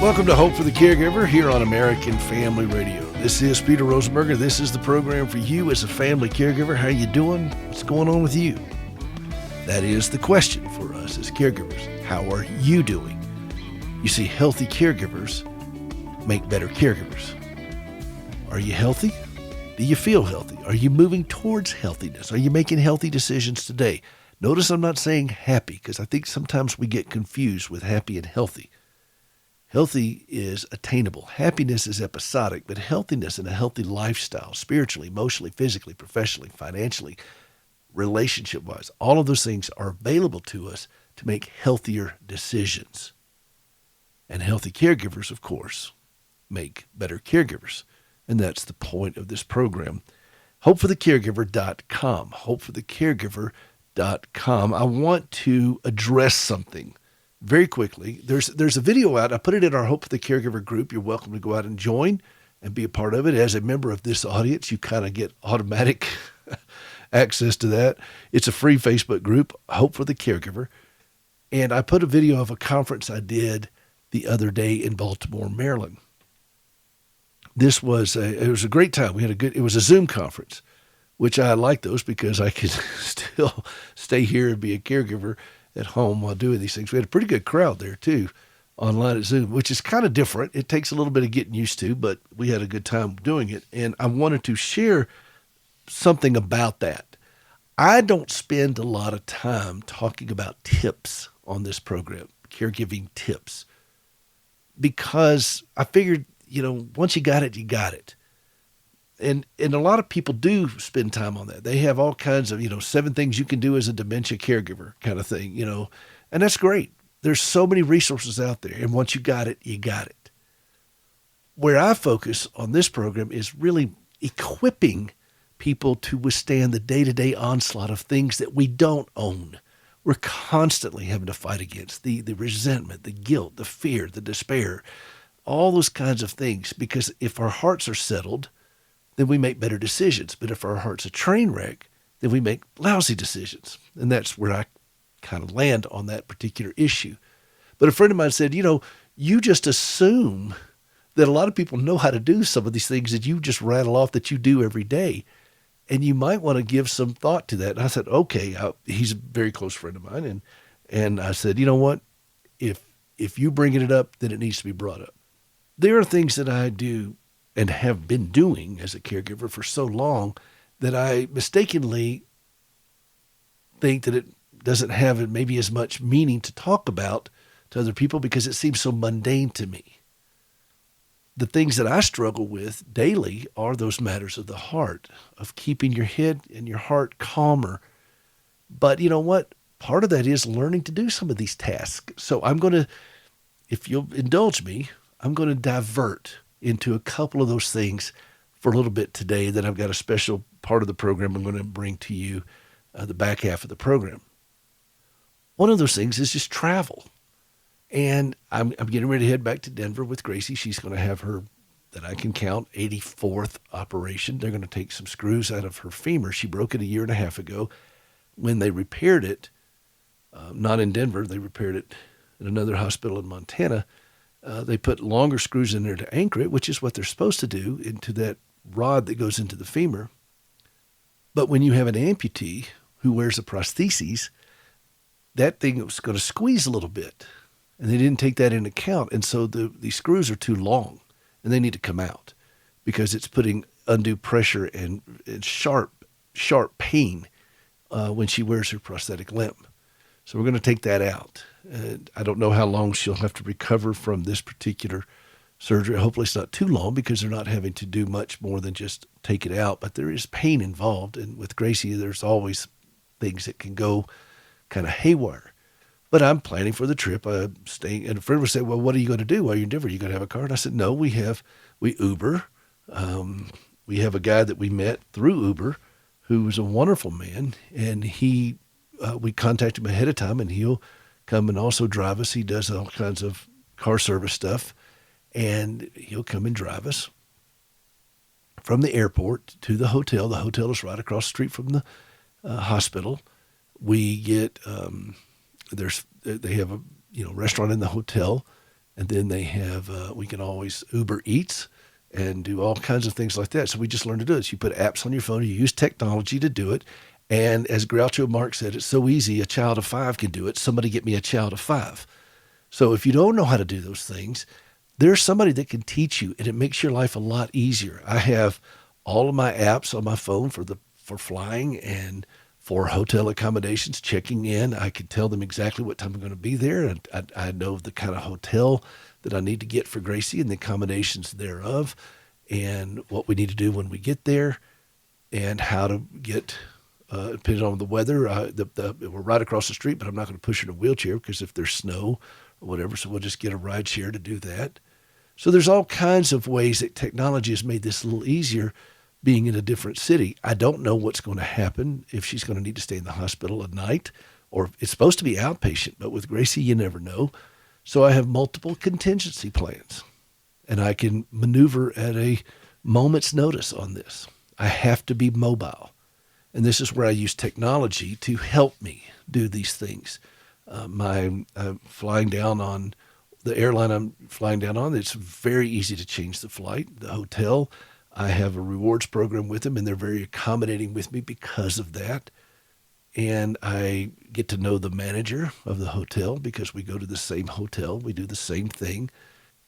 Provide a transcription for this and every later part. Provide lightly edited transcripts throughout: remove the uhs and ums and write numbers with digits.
Welcome to Hope for the Caregiver here on American Family Radio. This is Peter Rosenberger. This is the program for you as a family caregiver. How you doing? What's going on with you? That is the question for us as caregivers. How are you doing? You see, healthy caregivers make better caregivers. Are you healthy? Do you feel healthy? Are you moving towards healthiness? Are you making healthy decisions today? Notice I'm not saying happy, because I think sometimes we get confused with happy and healthy. Healthy is attainable. Happiness is episodic, but healthiness and a healthy lifestyle, spiritually, emotionally, physically, professionally, financially, relationship-wise, all of those things are available to us to make healthier decisions. And healthy caregivers, of course, make better caregivers. And that's the point of this program. HopeForTheCaregiver.com. HopeForTheCaregiver.com. I want to address something very quickly. There's a video out. I put it in our Hope for the Caregiver group. You're welcome to go out and join and be a part of it. As a member of this audience, you kind of get automatic access to that. It's a free Facebook group, Hope for the Caregiver. And I put a video of a conference I did the other day in Baltimore, Maryland. It was a great time. It was a Zoom conference, which I like those because I could still stay here and be a caregiver at home while doing these things. We had a pretty good crowd there too, online at Zoom, which is kind of different. It takes a little bit of getting used to, but we had a good time doing it. And I wanted to share something about that. I don't spend a lot of time talking about tips on this program, caregiving tips, because I figured, once you got it, you got it. And a lot of people do spend time on that. They have all kinds of, 7 things you can do as a dementia caregiver kind of thing, and that's great. There's so many resources out there. And once you got it, you got it. Where I focus on this program is really equipping people to withstand the day-to-day onslaught of things that we don't own. We're constantly having to fight against the resentment, the guilt, the fear, the despair, all those kinds of things. Because if our hearts are settled, then we make better decisions. But if our heart's a train wreck, then we make lousy decisions. And that's where I kind of land on that particular issue. But a friend of mine said, you just assume that a lot of people know how to do some of these things that you just rattle off that you do every day. And you might want to give some thought to that. And I said, okay, he's a very close friend of mine. And I said, you know what? If you bring it up, then it needs to be brought up. There are things that I do and have been doing as a caregiver for so long that I mistakenly think that it doesn't have maybe as much meaning to talk about to other people because it seems so mundane to me. The things that I struggle with daily are those matters of the heart, of keeping your head and your heart calmer. But you know what? Part of that is learning to do some of these tasks. So I'm going to, if you'll indulge me, I'm going to divert into a couple of those things for a little bit today. Then I've got a special part of the program I'm going to bring to you, the back half of the program. One of those things is just travel. And I'm getting ready to head back to Denver with Gracie. She's going to have her, that I can count, 84th operation. They're going to take some screws out of her femur. She broke it 1.5 years ago. When they repaired it, not in Denver, they repaired it at another hospital in Montana. They put longer screws in there to anchor it, which is what they're supposed to do, into that rod that goes into the femur. But when you have an amputee who wears a prosthesis, that thing was going to squeeze a little bit. And they didn't take that into account. And so the screws are too long and they need to come out because it's putting undue pressure and sharp pain when she wears her prosthetic limb. So we're going to take that out. I don't know how long she'll have to recover from this particular surgery. Hopefully it's not too long because they're not having to do much more than just take it out. But there is pain involved. And with Gracie, there's always things that can go kind of haywire. But I'm planning for the trip. I'm staying, and a friend would say, well, what are you going to do while you're in Denver? Are you going to have a car? And I said, no, we Uber. We have a guy that we met through Uber who was a wonderful man. And we contact him ahead of time and he'll come and also drive us. He does all kinds of car service stuff and he'll come and drive us from the airport to the hotel. The hotel is right across the street from the hospital. We get, they have a restaurant in the hotel And then they have, we can always Uber Eats and do all kinds of things like that. So we just learned to do this. You put apps on your phone, you use technology to do it. And as Groucho Marx said, it's so easy, a child of 5 can do it. Somebody get me a child of 5. So if you don't know how to do those things, there's somebody that can teach you, and it makes your life a lot easier. I have all of my apps on my phone for flying and for hotel accommodations, checking in. I can tell them exactly what time I'm going to be there. And I know the kind of hotel that I need to get for Gracie and the accommodations thereof, and what we need to do when we get there, and how to get, depending on the weather. We're right across the street, but I'm not going to push her in a wheelchair because if there's snow or whatever, so we'll just get a ride share to do that. So there's all kinds of ways that technology has made this a little easier being in a different city. I don't know what's going to happen, if she's going to need to stay in the hospital at night, or it's supposed to be outpatient, but with Gracie, you never know. So I have multiple contingency plans, and I can maneuver at a moment's notice on this. I have to be mobile. And this is where I use technology to help me do these things. I'm flying down on the airline I'm flying down on. It's very easy to change the flight. The hotel, I have a rewards program with them, and they're very accommodating with me because of that. And I get to know the manager of the hotel because we go to the same hotel. We do the same thing.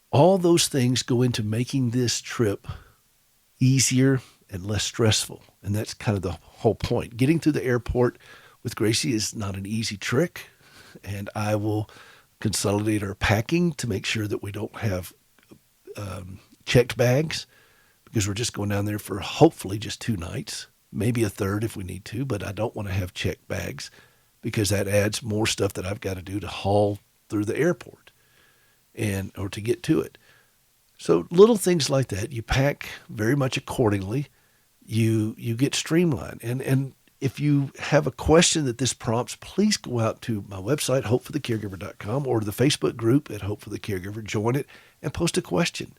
All those things go into making this trip easier and less stressful. And that's kind of the whole point. Getting through the airport with Gracie is not an easy trick. And I will consolidate our packing to make sure that we don't have checked bags, because we're just going down there for hopefully just 2 nights, maybe a third if we need to, but I don't want to have checked bags because that adds more stuff that I've got to do to haul through the airport or to get to it. So little things like that, you pack very much accordingly. You get streamlined. And if you have a question that this prompts, please go out to my website, hopeforthecaregiver.com, or to the Facebook group at Hope for the Caregiver. Join it and post a question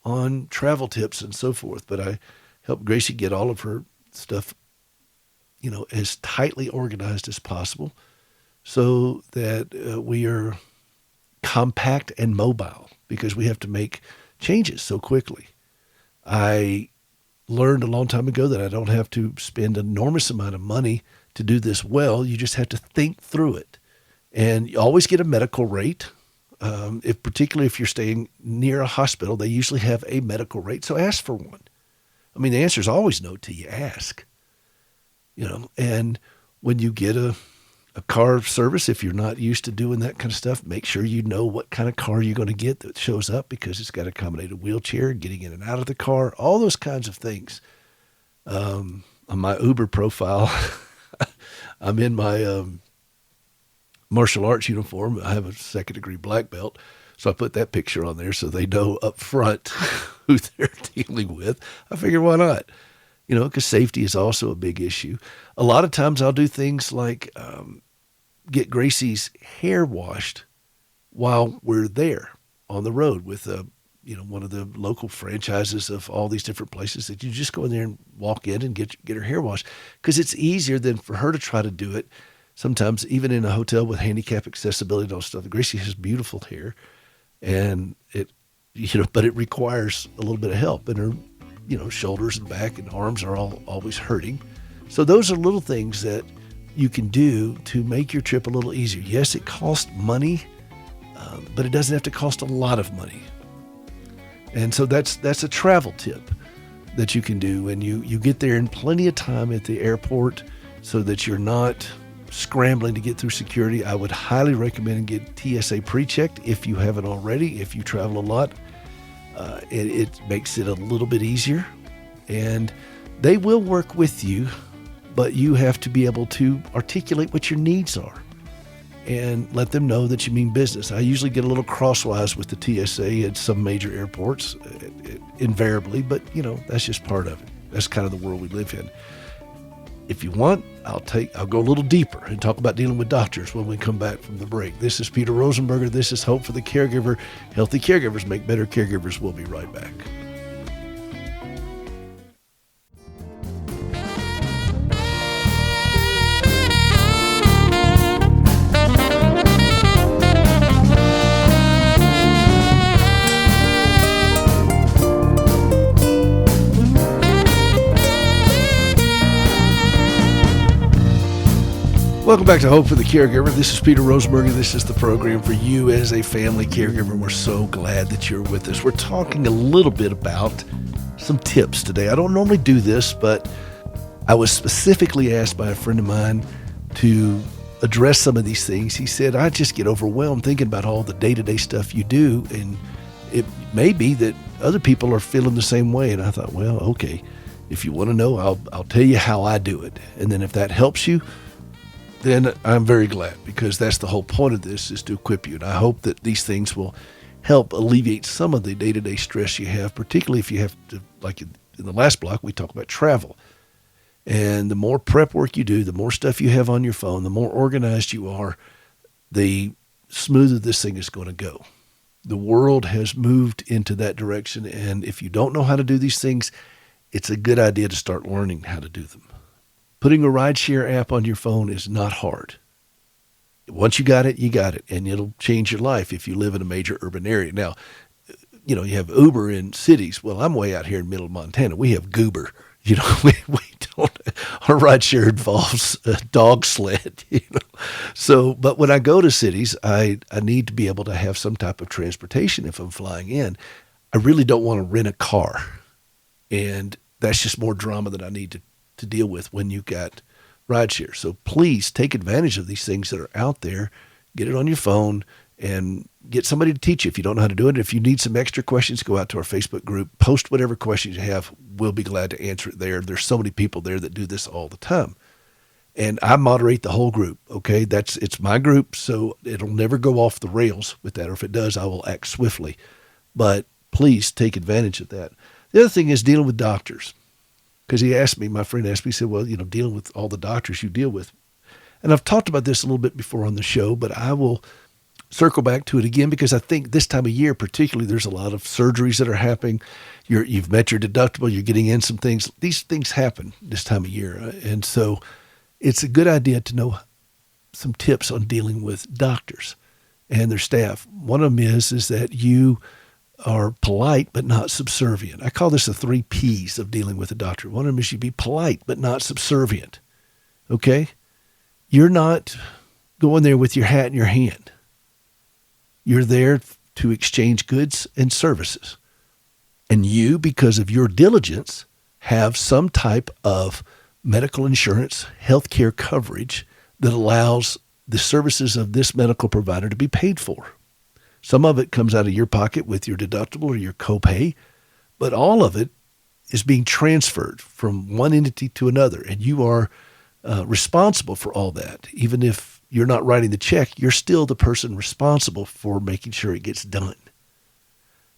on travel tips and so forth. But I help Gracie get all of her stuff, as tightly organized as possible so that we are compact and mobile, because we have to make changes so quickly. I learned a long time ago that I don't have to spend an enormous amount of money to do this well. You just have to think through it. And you always get a medical rate. Particularly if you're staying near a hospital, they usually have a medical rate. So ask for one. I mean, the answer is always no till you ask. And when you get a car service, if you're not used to doing that kind of stuff, make sure you know what kind of car you're going to get that shows up, because it's got to accommodate a wheelchair, getting in and out of the car, all those kinds of things. On my Uber profile, I'm in my martial arts uniform. I have a 2nd-degree black belt. So I put that picture on there so they know up front who they're dealing with. I figure, why not? Because safety is also a big issue. A lot of times I'll do things like get Gracie's hair washed while we're there on the road with one of the local franchises of all these different places that you just go in there and walk in and get her hair washed, because it's easier than for her to try to do it. Sometimes even in a hotel with handicap accessibility and all stuff, Gracie has beautiful hair, and but it requires a little bit of help, and her, shoulders and back and arms are always hurting. So those are little things that you can do to make your trip a little easier. Yes, it costs money, but it doesn't have to cost a lot of money. And so that's a travel tip that you can do. And you get there in plenty of time at the airport so that you're not scrambling to get through security. I would highly recommend get TSA pre-checked if you haven't already, if you travel a lot. It makes it a little bit easier, and they will work with you, but you have to be able to articulate what your needs are and let them know that you mean business. I usually get a little crosswise with the TSA at some major airports, invariably, but that's just part of it. That's kind of the world we live in. If you want, I'll go a little deeper and talk about dealing with doctors when we come back from the break. This is Peter Rosenberger. This is Hope for the Caregiver. Healthy caregivers make better caregivers. We'll be right back. Welcome back to Hope for the Caregiver. This is Peter Rosenberg, and this is the program for you as a family caregiver. And we're so glad that you're with us. We're talking a little bit about some tips today. I don't normally do this, but I was specifically asked by a friend of mine to address some of these things. He said, I just get overwhelmed thinking about all the day-to-day stuff you do, and it may be that other people are feeling the same way. And I thought, well, okay, if you want to know, I'll tell you how I do it. And then if that helps you, then I'm very glad, because that's the whole point of this, is to equip you. And I hope that these things will help alleviate some of the day-to-day stress you have, particularly if you have to, like in the last block, we talked about travel. And the more prep work you do, the more stuff you have on your phone, the more organized you are, the smoother this thing is going to go. The world has moved into that direction, and if you don't know how to do these things, it's a good idea to start learning how to do them. Putting a rideshare app on your phone is not hard. Once you got it, and it'll change your life if you live in a major urban area. Now, you have Uber in cities. Well, I'm way out here in middle Montana. We have Goober. We don't. Our rideshare involves a dog sled. So, but when I go to cities, I need to be able to have some type of transportation if I'm flying in. I really don't want to rent a car, and that's just more drama that I need to deal with when you've got rideshare. So please take advantage of these things that are out there. Get it on your phone and get somebody to teach you if you don't know how to do it. If you need some extra questions, go out to our Facebook group, post whatever questions you have. We'll be glad to answer it there. There's so many people there that do this all the time. And I moderate the whole group, okay? It's my group, so it'll never go off the rails with that. Or if it does, I will act swiftly. But please take advantage of that. The other thing is dealing with doctors. Because my friend asked me, he said, well, dealing with all the doctors you deal with. And I've talked about this a little bit before on the show, but I will circle back to it again, because I think this time of year, particularly, there's a lot of surgeries that are happening. You've met your deductible, you're getting in some things. These things happen this time of year. And so it's a good idea to know some tips on dealing with doctors and their staff. One of them is that you are polite but not subservient. I call this the 3 P's of dealing with a doctor. One of them is you be polite but not subservient. Okay? You're not going there with your hat in your hand. You're there to exchange goods and services. And you, because of your diligence, have some type of medical insurance, healthcare coverage that allows the services of this medical provider to be paid for. Some of it comes out of your pocket with your deductible or your copay, but all of it is being transferred from one entity to another, and you are responsible for all that. Even if you're not writing the check, you're still the person responsible for making sure it gets done.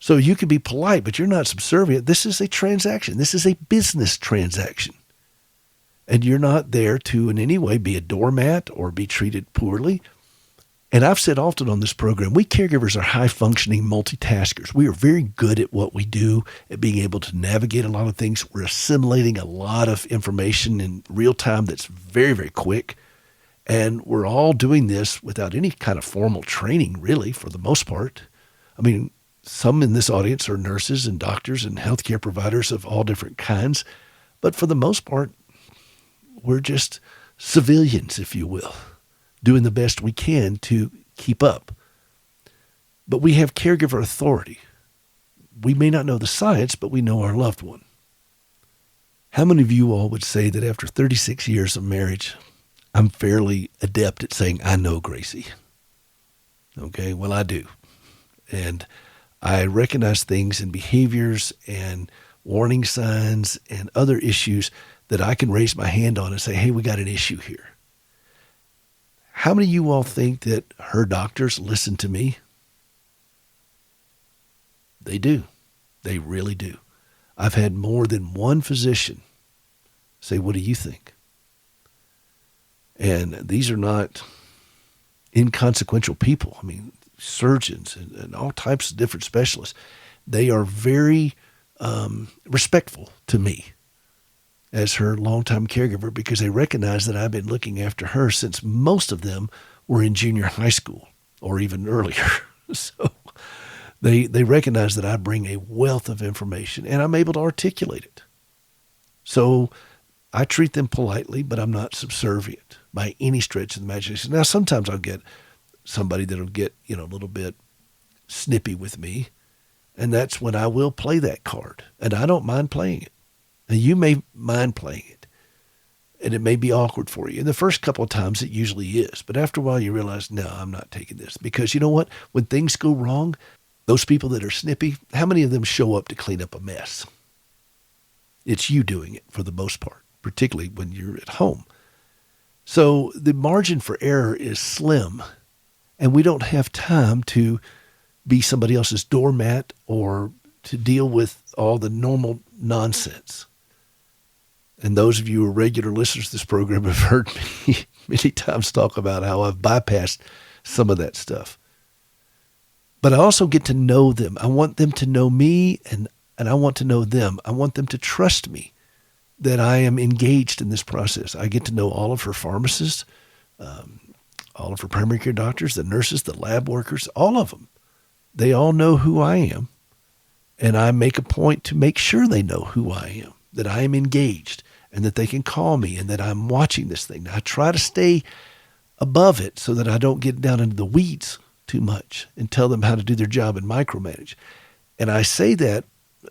So you can be polite, but you're not subservient. This is a transaction. This is a business transaction. And you're not there to in any way be a doormat or be treated poorly. And I've said often on this program, we caregivers are high-functioning multitaskers. We are very good at what we do, at being able to navigate a lot of things. We're assimilating a lot of information in real time that's very, very quick. And we're all doing this without any kind of formal training, really, for the most part. I mean, some in this audience are nurses and doctors and healthcare providers of all different kinds. But for the most part, we're just civilians, if you will, doing the best we can to keep up. But we have caregiver authority. We may not know the science, but we know our loved one. How many of you all would say that after 36 years of marriage, I'm fairly adept at saying, I know Gracie? Okay, well, I do. And I recognize things and behaviors and warning signs and other issues that I can raise my hand on and say, hey, we got an issue here. How many of you all think that her doctors listen to me? They do. They really do. I've had more than one physician say, what do you think? And these are not inconsequential people. I mean, surgeons and all types of different specialists. They are very respectful to me as her longtime caregiver, because they recognize that I've been looking after her since most of them were in junior high school or even earlier. So they recognize that I bring a wealth of information and I'm able to articulate it. So I treat them politely, but I'm not subservient by any stretch of the imagination. Now, sometimes I'll get somebody that'll get, a little bit snippy with me, and that's when I will play that card, and I don't mind playing it. And you may mind playing it, and it may be awkward for you. And the first couple of times it usually is, but after a while you realize, no, I'm not taking this. Because you know what? When things go wrong, those people that are snippy, how many of them show up to clean up a mess? It's you doing it for the most part, particularly when you're at home. So the margin for error is slim, and we don't have time to be somebody else's doormat or to deal with all the normal nonsense. And those of you who are regular listeners to this program have heard me many times talk about how I've bypassed some of that stuff. But I also get to know them. I want them to know me, and I want to know them. I want them to trust me that I am engaged in this process. I get to know all of her pharmacists, all of her primary care doctors, the nurses, the lab workers, all of them. They all know who I am, and I make a point to make sure they know who I am, that I am engaged, and that they can call me, and that I'm watching this thing. Now, I try to stay above it so that I don't get down into the weeds too much and tell them how to do their job and micromanage. And I say that,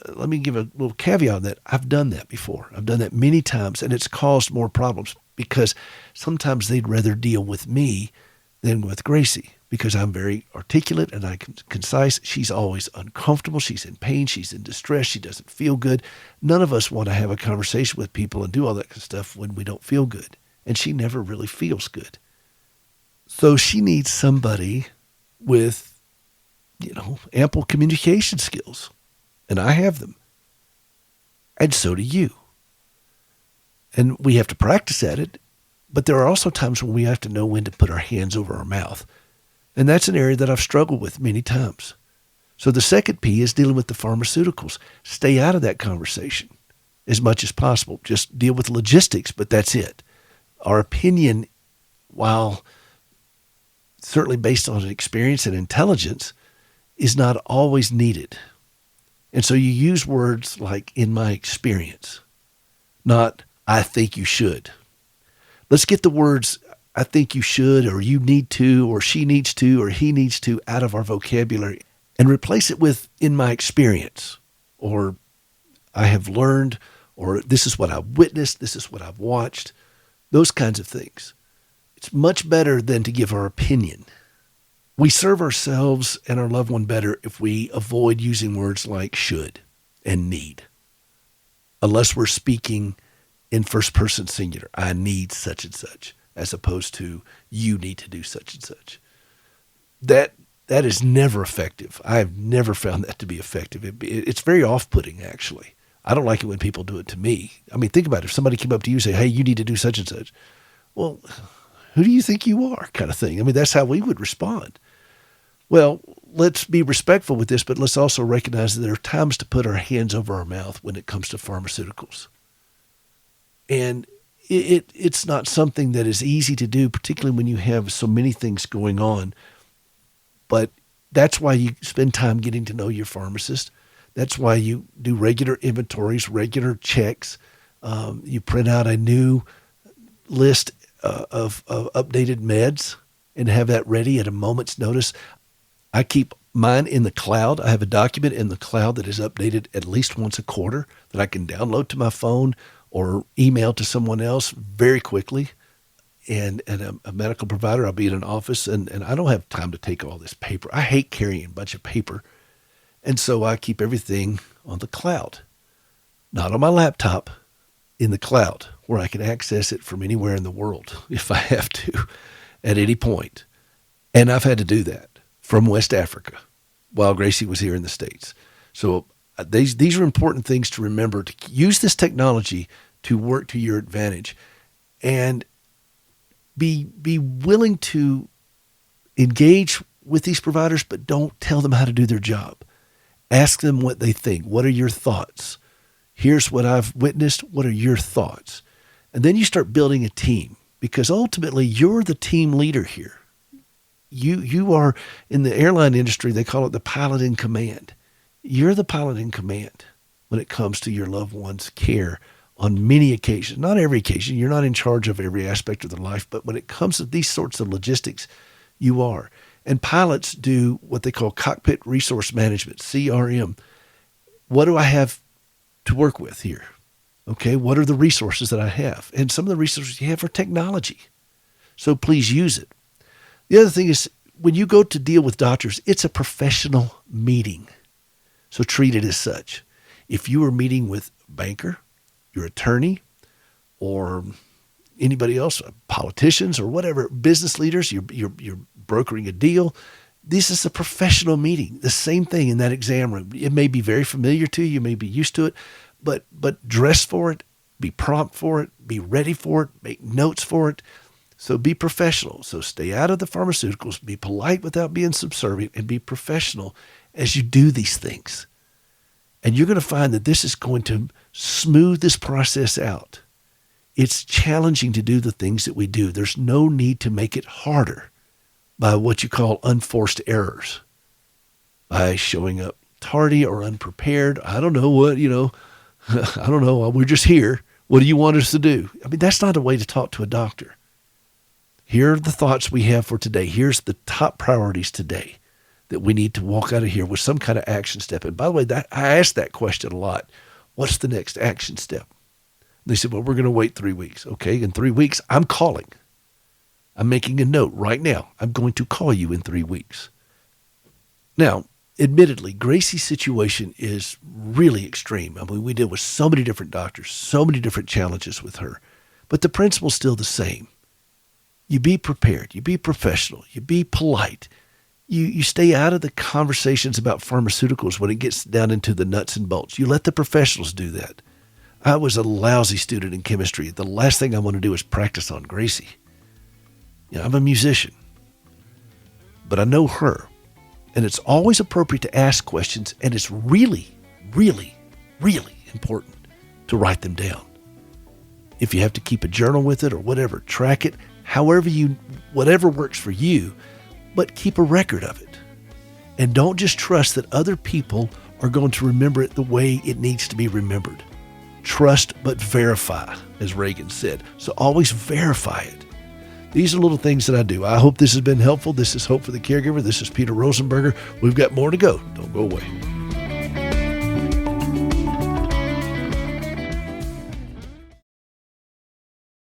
let me give a little caveat on that. I've done that before. I've done that many times, and it's caused more problems because sometimes they'd rather deal with me than with Gracie, because I'm very articulate and I'm concise. She's always uncomfortable. She's in pain. She's in distress. She doesn't feel good. None of us want to have a conversation with people and do all that kind of stuff when we don't feel good. And she never really feels good. So she needs somebody with, ample communication skills. And I have them. And so do you. And we have to practice at it. But there are also times when we have to know when to put our hands over our mouth. And that's an area that I've struggled with many times. So the second P is dealing with the pharmaceuticals. Stay out of that conversation as much as possible. Just deal with logistics, but that's it. Our opinion, while certainly based on experience and intelligence, is not always needed. And so you use words like, in my experience, not, I think you should. Let's get the words, I think you should, or you need to, or she needs to, or he needs to, out of our vocabulary and replace it with, in my experience, or I have learned, or this is what I've witnessed, this is what I've watched, those kinds of things. It's much better than to give our opinion. We serve ourselves and our loved one better if we avoid using words like should and need, unless we're speaking in first person singular. I need such and such, as opposed to you need to do such and such. That is never effective. I've never found that to be effective. It's very off-putting, actually. I don't like it when people do it to me. I mean, think about it. If somebody came up to you and say, hey, you need to do such and such. Well, who do you think you are, kind of thing? I mean, that's how we would respond. Well, let's be respectful with this, but let's also recognize that there are times to put our hands over our mouth when it comes to pharmaceuticals. And it's not something that is easy to do, particularly when you have so many things going on. But that's why you spend time getting to know your pharmacist. That's why you do regular inventories, regular checks. You print out a new list of updated meds and have that ready at a moment's notice. I keep mine in the cloud. I have a document in the cloud that is updated at least once a quarter that I can download to my phone or email to someone else very quickly. And a medical provider, I'll be in an office, and I don't have time to take all this paper. I hate carrying a bunch of paper. And so I keep everything on the cloud, not on my laptop, in the cloud, where I can access it from anywhere in the world if I have to at any point. And I've had to do that from West Africa while Gracie was here in the States. So these are important things to remember, to use this technology to work to your advantage, and be willing to engage with these providers, but don't tell them how to do their job. Ask them what they think. What are your thoughts? Here's what I've witnessed. What are your thoughts? And then you start building a team, because ultimately you're the team leader here. You are, in the airline industry, they call it the pilot in command. You're the pilot in command when it comes to your loved one's care on many occasions, not every occasion. You're not in charge of every aspect of their life, but when it comes to these sorts of logistics, you are. And pilots do what they call cockpit resource management, CRM. What do I have to work with here? Okay, what are the resources that I have? And some of the resources you have are technology. So please use it. The other thing is, when you go to deal with doctors, it's a professional meeting. So treat it as such. If you are meeting with a banker, your attorney, or anybody else, politicians or whatever, business leaders, you're brokering a deal, this is a professional meeting. The same thing in that exam room. It may be very familiar to you. You may be used to it, but dress for it, be prompt for it, be ready for it, make notes for it. So be professional. So stay out of the pharmaceuticals, be polite without being subservient, and be professional as you do these things. And you're going to find that this is going to smooth this process out. It's challenging to do the things that we do. There's no need to make it harder by what you call unforced errors, by showing up tardy or unprepared. I don't know what, I don't know. We're just here. What do you want us to do? I mean, that's not a way to talk to a doctor. Here are the thoughts we have for today. Here's the top priorities today that we need to walk out of here with some kind of action step. And by the way, I ask that question a lot. What's the next action step? And they said, well, we're going to wait 3 weeks. Okay, in 3 weeks, I'm calling. I'm making a note right now. I'm going to call you in 3 weeks. Now, admittedly, Gracie's situation is really extreme. I mean, we deal with so many different doctors, so many different challenges with her. But the principle's still the same. You be prepared. You be professional. You be polite. You stay out of the conversations about pharmaceuticals when it gets down into the nuts and bolts. You let the professionals do that. I was a lousy student in chemistry. The last thing I want to do is practice on Gracie. I'm a musician, but I know her. And it's always appropriate to ask questions, and it's really, really, really important to write them down. If you have to keep a journal with it or whatever, track it, whatever works for you, but keep a record of it. And don't just trust that other people are going to remember it the way it needs to be remembered. Trust but verify, as Reagan said. So always verify it. These are little things that I do. I hope this has been helpful. This is Hope for the Caregiver. This is Peter Rosenberger. We've got more to go. Don't go away.